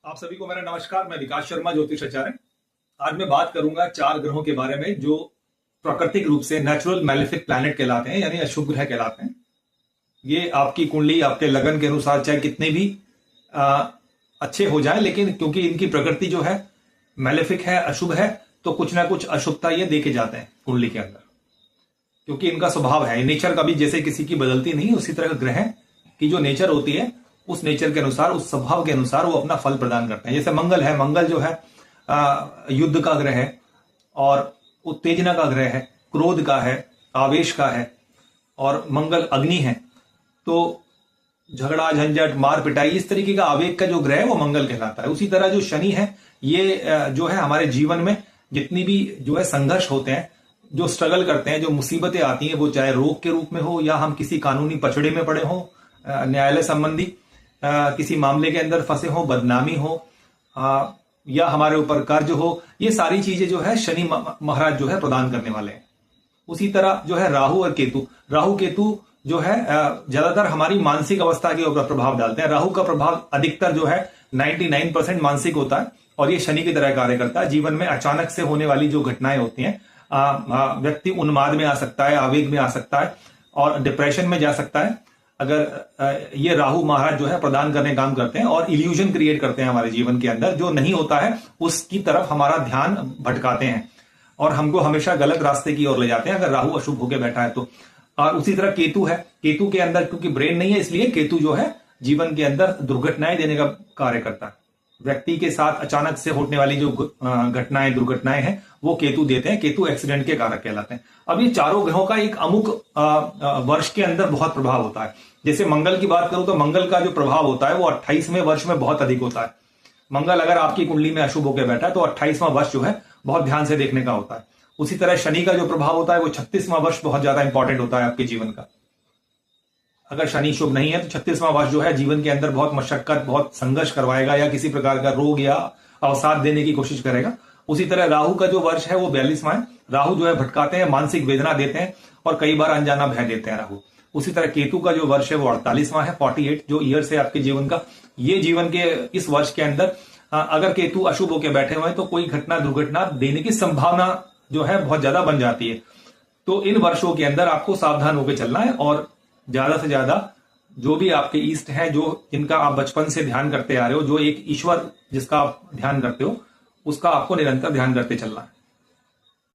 आप सभी को मेरा नमस्कार। मैं विकास शर्मा, ज्योतिषाचार्य। आज मैं बात करूंगा 4 ग्रहों के बारे में जो प्राकृतिक रूप से नेचुरल मैलेफिक प्लैनेट कहलाते हैं, यानी अशुभ ग्रह कहलाते हैं। ये आपकी कुंडली, आपके लगन के अनुसार चाहे कितने भी आ, अच्छे हो जाए, लेकिन क्योंकि इनकी प्रकृति जो है मैलेफिक है, अशुभ है, तो कुछ ना कुछ अशुभता ये देके जाते हैं कुंडली के अंदर, क्योंकि इनका स्वभाव है। नेचर कभी जैसे किसी की बदलती नहीं, उसी तरह ग्रह की जो नेचर होती है, उस नेचर के अनुसार, उस स्वभाव के अनुसार वो अपना फल प्रदान करते हैं। जैसे मंगल है, मंगल जो है युद्ध का ग्रह है और उत्तेजना का ग्रह है, क्रोध का है, आवेश का है, और मंगल अग्नि है। तो झगड़ा, झंझट, मार पिटाई, इस तरीके का आवेग का जो ग्रह है वो मंगल कहलाता है। उसी तरह जो शनि है, ये जो है हमारे जीवन में जितनी भी जो है संघर्ष होते हैं, जो स्ट्रगल करते हैं, जो मुसीबतें आती हैं, वो चाहे रोग के रूप में हो या हम किसी कानूनी पचड़े में पड़े हो, न्यायालय संबंधी किसी मामले के अंदर फंसे हो, बदनामी हो, या हमारे ऊपर कर्ज हो, ये सारी चीजें जो है शनि महाराज जो है प्रदान करने वाले हैं। उसी तरह जो है राहु और केतु, राहु केतु जो है ज्यादातर हमारी मानसिक अवस्था के ऊपर प्रभाव डालते हैं। राहु का प्रभाव अधिकतर जो है 99% मानसिक होता है, और ये शनि की तरह कार्य करता है। जीवन में अचानक से होने वाली जो घटनाएं होती हैं, व्यक्ति उन्माद में आ सकता है, आवेग में आ सकता है और डिप्रेशन में जा सकता है, अगर ये राहु महाराज जो है प्रदान करने काम करते हैं और इल्यूजन क्रिएट करते हैं हमारे जीवन के अंदर। जो नहीं होता है उसकी तरफ हमारा ध्यान भटकाते हैं और हमको हमेशा गलत रास्ते की ओर ले जाते हैं, अगर राहु अशुभ होकर बैठा है तो। और उसी तरह केतु है, केतु के अंदर क्योंकि ब्रेन नहीं है, इसलिए केतु जो है जीवन के अंदर दुर्घटनाएं देने का कार्य करता है। व्यक्ति के साथ अचानक से होने वाली जो घटनाएं, दुर्घटनाएं हैं, वो केतु देते हैं। केतु एक्सीडेंट के कारक कहलाते हैं। अब ये चारों ग्रहों का एक अमुक वर्ष के अंदर बहुत प्रभाव होता है। जैसे मंगल की बात करूं तो मंगल का जो प्रभाव होता है वो 28वें वर्ष में बहुत अधिक होता है। मंगल अगर आपकी कुंडली में अशुभ होकर बैठा है तो 28वां वर्ष जो है बहुत ध्यान से देखने का होता है। उसी तरह शनि का जो प्रभाव होता है वो 36वां वर्ष बहुत ज्यादा इंपॉर्टेंट होता है आपके जीवन का। अगर शनि शुभ नहीं है तो 36वां वर्ष जो है जीवन के अंदर बहुत मशक्कत, बहुत संघर्ष करवाएगा, या किसी प्रकार का रोग या अवसाद देने की कोशिश करेगा। उसी तरह राहु का जो वर्ष है वो 42वां है। राहु जो है भटकाते हैं, मानसिक वेदना देते हैं और कई बार अनजाना भय देते हैं राहु। उसी तरह केतु का जो वर्ष है वो 48वां है, 48 जो ईयर्स है आपके जीवन का। ये जीवन के इस वर्ष के अंदर अगर केतु अशुभ होकर बैठे हुए हैं तो कोई घटना, दुर्घटना देने की संभावना जो है बहुत ज्यादा बन जाती है। तो इन वर्षों के अंदर आपको सावधान होकर चलना है और ज्यादा से ज्यादा जो भी आपके इष्ट हैं, जो जिनका आप बचपन से ध्यान करते आ रहे हो, जो एक ईश्वर जिसका आप ध्यान करते हो, उसका आपको निरंतर ध्यान करते चलना है।